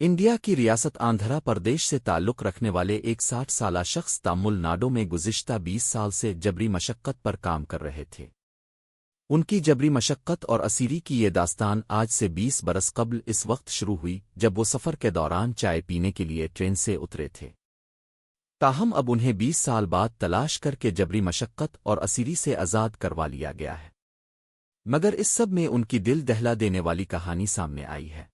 India کی ریاست آندھرا پردیش سے تعلق رکھنے والے ایک 60 سالہ شخص تامل ناڈو میں گزشتہ 20 سال سے جبری مشقت پر کام کر رہے تھے۔ ان کی جبری مشقت اور اسیری کی یہ داستان آج سے 20 برس قبل اس وقت شروع ہوئی جب وہ سفر کے دوران چائے پینے کے لیے ٹرین سے اترے تھے۔ تاہم اب انہیں 20 سال بعد تلاش کر کے جبری مشقت اور اسیری سے آزاد کروا لیا گیا ہے، مگر اس سب میں ان کی دل دہلا دینے والی کہانی سامنے آئی ہے۔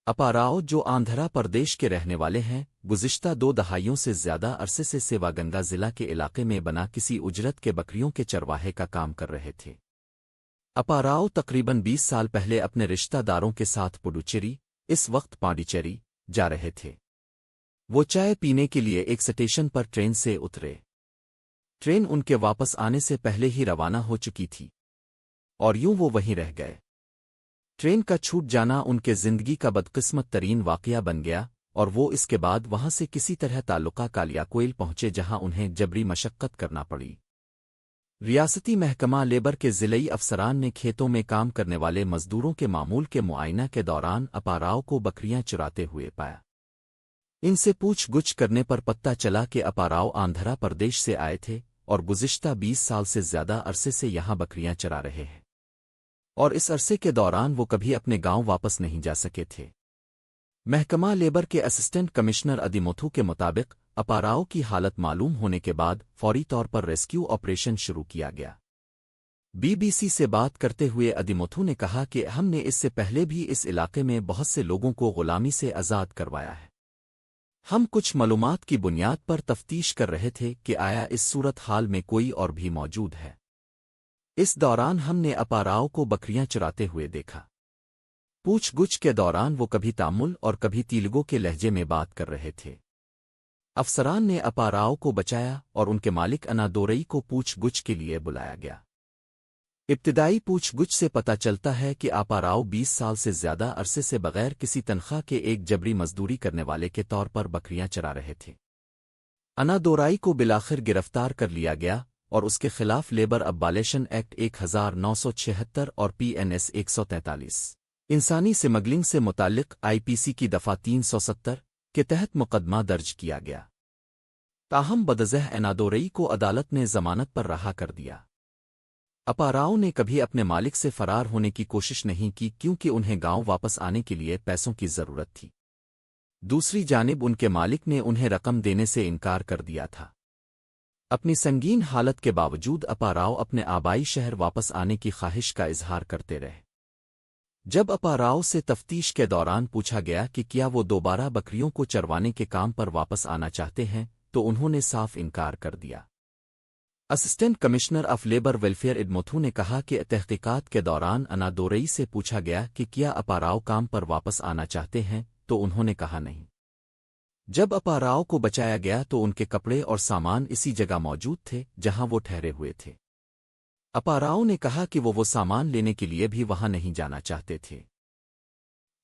اپاراؤ، جو آندھرا پردیش کے رہنے والے ہیں، گزشتہ 2 دہائیوں سے زیادہ عرصے سے سیوا گنگا ضلع کے علاقے میں بنا کسی اجرت کے بکریوں کے چرواہے کا کام کر رہے تھے۔ اپاراؤ تقریباً 20 سال پہلے اپنے رشتہ داروں کے ساتھ پڈوچیری، اس وقت پانڈیچیری، جا رہے تھے۔ وہ چائے پینے کے لیے ایک سٹیشن پر ٹرین سے اترے۔ ٹرین ان کے واپس آنے سے پہلے ہی روانہ ہو چکی تھی، اور یوں وہ وہیں رہ گئے۔ ٹرین کا چھوٹ جانا ان کے زندگی کا بدقسمت ترین واقعہ بن گیا، اور وہ اس کے بعد وہاں سے کسی طرح تعلقہ کالیاکوئل پہنچے جہاں انہیں جبری مشقت کرنا پڑی۔ ریاستی محکمہ لیبر کے ضلعی افسران نے کھیتوں میں کام کرنے والے مزدوروں کے معمول کے معائنہ کے دوران اپاراؤ کو بکریاں چراتے ہوئے پایا۔ ان سے پوچھ گچھ کرنے پر پتہ چلا کہ اپاراؤ آندھرا پردیش سے آئے تھے اور گزشتہ 20 سال سے زیادہ عرصے سے یہاں بکریاں چرا رہے ہیں، اور اس عرصے کے دوران وہ کبھی اپنے گاؤں واپس نہیں جا سکے تھے۔ محکمہ لیبر کے اسسٹنٹ کمشنر ادیموتھو کے مطابق اپاراؤ کی حالت معلوم ہونے کے بعد فوری طور پر ریسکیو آپریشن شروع کیا گیا۔ بی سی سے بات کرتے ہوئے ادیموتھو نے کہا کہ ہم نے اس سے پہلے بھی اس علاقے میں بہت سے لوگوں کو غلامی سے آزاد کروایا ہے۔ ہم کچھ معلومات کی بنیاد پر تفتیش کر رہے تھے کہ آیا اس صورت حال میں کوئی اور بھی موجود ہے۔ اس دوران ہم نے اپاراؤ کو بکریاں چراتے ہوئے دیکھا۔ پوچھ گچھ کے دوران وہ کبھی تامل اور کبھی تیلگو کے لہجے میں بات کر رہے تھے۔ افسران نے اپاراؤ کو بچایا اور ان کے مالک انادورئی کو پوچھ گچھ کے لیے بلایا گیا۔ ابتدائی پوچھ گچھ سے پتہ چلتا ہے کہ اپاراؤ 20 سال سے زیادہ عرصے سے بغیر کسی تنخواہ کے ایک جبری مزدوری کرنے والے کے طور پر بکریاں چرا رہے تھے۔ انادورائی کو بلاخر گرفتار کر لیا گیا اور اس کے خلاف لیبر ابالیشن ایکٹ 1976 اور PNS 143 انسانی سمگلنگ سے متعلق IPC کی دفعہ 370 کے تحت مقدمہ درج کیا گیا۔ تاہم بدضہ انادورائی کو عدالت نے ضمانت پر رہا کر دیا۔ اپاراؤ نے کبھی اپنے مالک سے فرار ہونے کی کوشش نہیں کی کیونکہ انہیں گاؤں واپس آنے کے لیے پیسوں کی ضرورت تھی۔ دوسری جانب ان کے مالک نے انہیں رقم دینے سے انکار کر دیا تھا۔ اپنی سنگین حالت کے باوجود اپاراؤ اپنے آبائی شہر واپس آنے کی خواہش کا اظہار کرتے رہے۔ جب اپاراؤ سے تفتیش کے دوران پوچھا گیا کہ کیا وہ دوبارہ بکریوں کو چروانے کے کام پر واپس آنا چاہتے ہیں تو انہوں نے صاف انکار کر دیا۔ Assistant commissioner of labour welfare Adimuthu نے کہا کہ تحقیقات کے دوران انادورئی سے پوچھا گیا کہ کیا اپاراؤ کام پر واپس آنا چاہتے ہیں تو انہوں نے کہا نہیں۔ جب اپاراؤ کو بچایا گیا تو ان کے کپڑے اور سامان اسی جگہ موجود تھے جہاں وہ ٹھہرے ہوئے تھے۔ اپاراؤ نے کہا کہ وہ سامان لینے کے لیے بھی وہاں نہیں جانا چاہتے تھے۔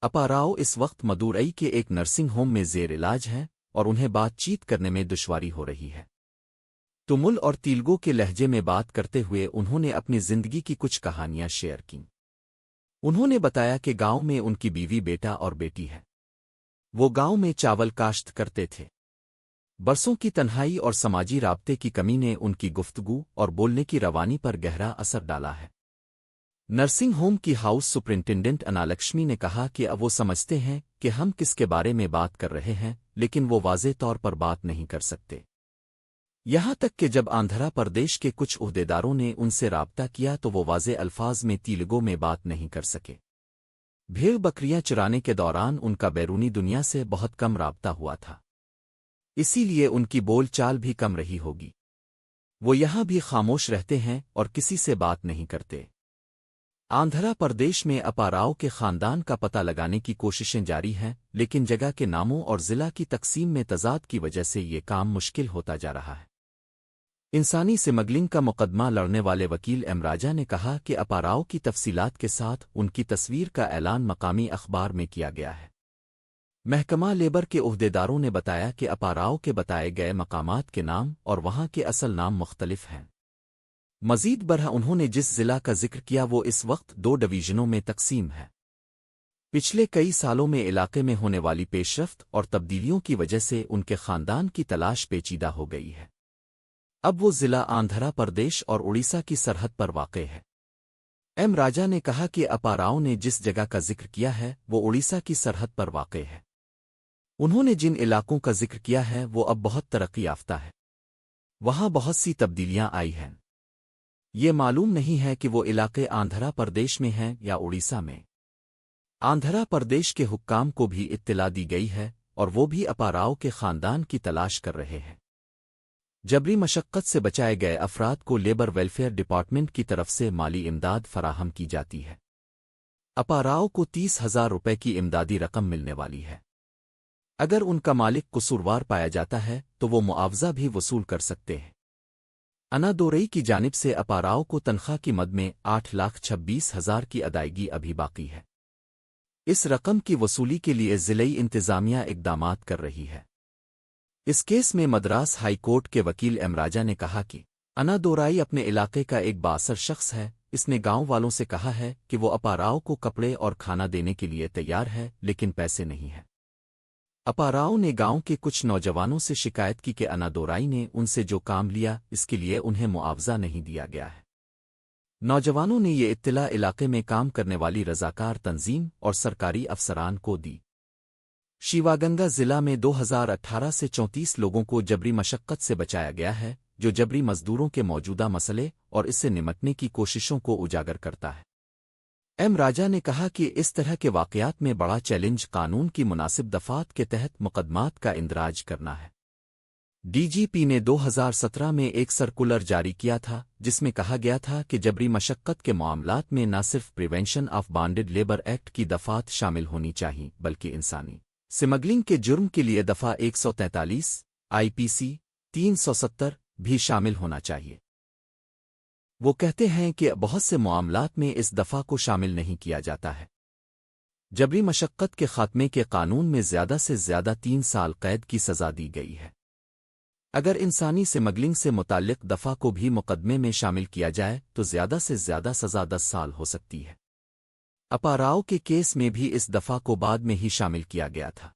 اپاراؤ اس وقت مدورئی کے ایک نرسنگ ہوم میں زیر علاج ہیں اور انہیں بات چیت کرنے میں دشواری ہو رہی ہے۔ تمل اور تیلگو کے لہجے میں بات کرتے ہوئے انہوں نے اپنی زندگی کی کچھ کہانیاں شیئر کیں۔ انہوں نے بتایا کہ گاؤں میں ان کی بیوی، بیٹا اور بیٹی ہے۔ وہ گاؤں میں چاول کاشت کرتے تھے۔ برسوں کی تنہائی اور سماجی رابطے کی کمی نے ان کی گفتگو اور بولنے کی روانی پر گہرا اثر ڈالا ہے۔ نرسنگ ہوم کی ہاؤس سپرنٹنڈنٹ انالکشمی نے کہا کہ اب وہ سمجھتے ہیں کہ ہم کس کے بارے میں بات کر رہے ہیں، لیکن وہ واضح طور پر بات نہیں کر سکتے۔ یہاں تک کہ جب آندھرا پردیش کے کچھ عہدیداروں نے ان سے رابطہ کیا تو وہ واضح الفاظ میں تیلگو میں بات نہیں کر سکے۔ بھیڑ بکریاں چرانے کے دوران ان کا بیرونی دنیا سے بہت کم رابطہ ہوا تھا، اسی لیے ان کی بول چال بھی کم رہی ہوگی۔ وہ یہاں بھی خاموش رہتے ہیں اور کسی سے بات نہیں کرتے۔ آندھرا پردیش میں اپاراؤ کے خاندان کا پتہ لگانے کی کوششیں جاری ہیں، لیکن جگہ کے ناموں اور ضلع کی تقسیم میں تضاد کی وجہ سے یہ کام مشکل ہوتا جا رہا ہے۔ انسانی سمگلنگ کا مقدمہ لڑنے والے وکیل امراجہ نے کہا کہ اپاراؤ کی تفصیلات کے ساتھ ان کی تصویر کا اعلان مقامی اخبار میں کیا گیا ہے۔ محکمہ لیبر کے عہدیداروں نے بتایا کہ اپاراؤ کے بتائے گئے مقامات کے نام اور وہاں کے اصل نام مختلف ہیں۔ مزید برآں انہوں نے جس ضلع کا ذکر کیا وہ اس وقت 2 ڈویژنوں میں تقسیم ہے۔ پچھلے کئی سالوں میں علاقے میں ہونے والی پیشرفت اور تبدیلیوں کی وجہ سے ان کے خاندان کی تلاش پیچیدہ ہو گئی ہے۔ اب وہ ضلع آندھرا پردیش اور اڑیسہ کی سرحد پر واقع ہے۔ ایم راجا نے کہا کہ اپاراؤ نے جس جگہ کا ذکر کیا ہے وہ اڑیسہ کی سرحد پر واقع ہے۔ انہوں نے جن علاقوں کا ذکر کیا ہے وہ اب بہت ترقی یافتہ ہے، وہاں بہت سی تبدیلیاں آئی ہیں۔ یہ معلوم نہیں ہے کہ وہ علاقے آندھرا پردیش میں ہیں یا اڑیسہ میں۔ آندھرا پردیش کے حکام کو بھی اطلاع دی گئی ہے اور وہ بھی اپاراؤ کے خاندان کی تلاش کر رہے ہیں۔ جبری مشقت سے بچائے گئے افراد کو لیبر ویلفیئر ڈپارٹمنٹ کی طرف سے مالی امداد فراہم کی جاتی ہے۔ اپاراؤ کو 30,000 روپے کی امدادی رقم ملنے والی ہے۔ اگر ان کا مالک قصوروار پایا جاتا ہے تو وہ معاوضہ بھی وصول کر سکتے ہیں۔ انادورئی کی جانب سے اپاراؤ کو تنخواہ کی مد میں 8,26,000 کی ادائیگی ابھی باقی ہے۔ اس رقم کی وصولی کے لیے ضلعی انتظامیہ اقدامات کر رہی ہے۔ اس کیس میں مدراس ہائی کورٹ کے وکیل ایم راجا نے کہا کہ انادورائی اپنے علاقے کا ایک بااثر شخص ہے۔ اس نے گاؤں والوں سے کہا ہے کہ وہ اپاراؤ کو کپڑے اور کھانا دینے کے لیے تیار ہے لیکن پیسے نہیں ہیں۔ اپاراؤ نے گاؤں کے کچھ نوجوانوں سے شکایت کی کہ انادورائی نے ان سے جو کام لیا اس کے لیے انہیں معاوضہ نہیں دیا گیا ہے۔ نوجوانوں نے یہ اطلاع علاقے میں کام کرنے والی رضاکار تنظیم اور سرکاری افسران کو دی۔ شیواگنگا ضلع میں 2018 سے 34 لوگوں کو جبری مشقت سے بچایا گیا ہے، جو جبری مزدوروں کے موجودہ مسئلے اور اس سے نمٹنے کی کوششوں کو اجاگر کرتا ہے۔ ایم راجا نے کہا کہ اس طرح کے واقعات میں بڑا چیلنج قانون کی مناسب دفعات کے تحت مقدمات کا اندراج کرنا ہے۔ ڈی جی پی نے 2017 میں ایک سرکولر جاری کیا تھا جس میں کہا گیا تھا کہ جبری مشقت کے معاملات میں نہ صرف prevention of bonded labour act کی دفعات شامل ہونی چاہئیں بلکہ انسانی سمگلنگ کے جرم کے لیے دفعہ 143 آئی پی سی 370 بھی شامل ہونا چاہیے۔ وہ کہتے ہیں کہ بہت سے معاملات میں اس دفعہ کو شامل نہیں کیا جاتا ہے۔ جبری مشقت کے خاتمے کے قانون میں زیادہ سے زیادہ 3 سال قید کی سزا دی گئی ہے۔ اگر انسانی سمگلنگ سے متعلق دفعہ کو بھی مقدمے میں شامل کیا جائے تو زیادہ سے زیادہ سزا 10 سال ہو سکتی ہے۔ اپاراؤ کے کیس میں بھی اس دفعہ کو بعد میں ہی شامل کیا گیا تھا۔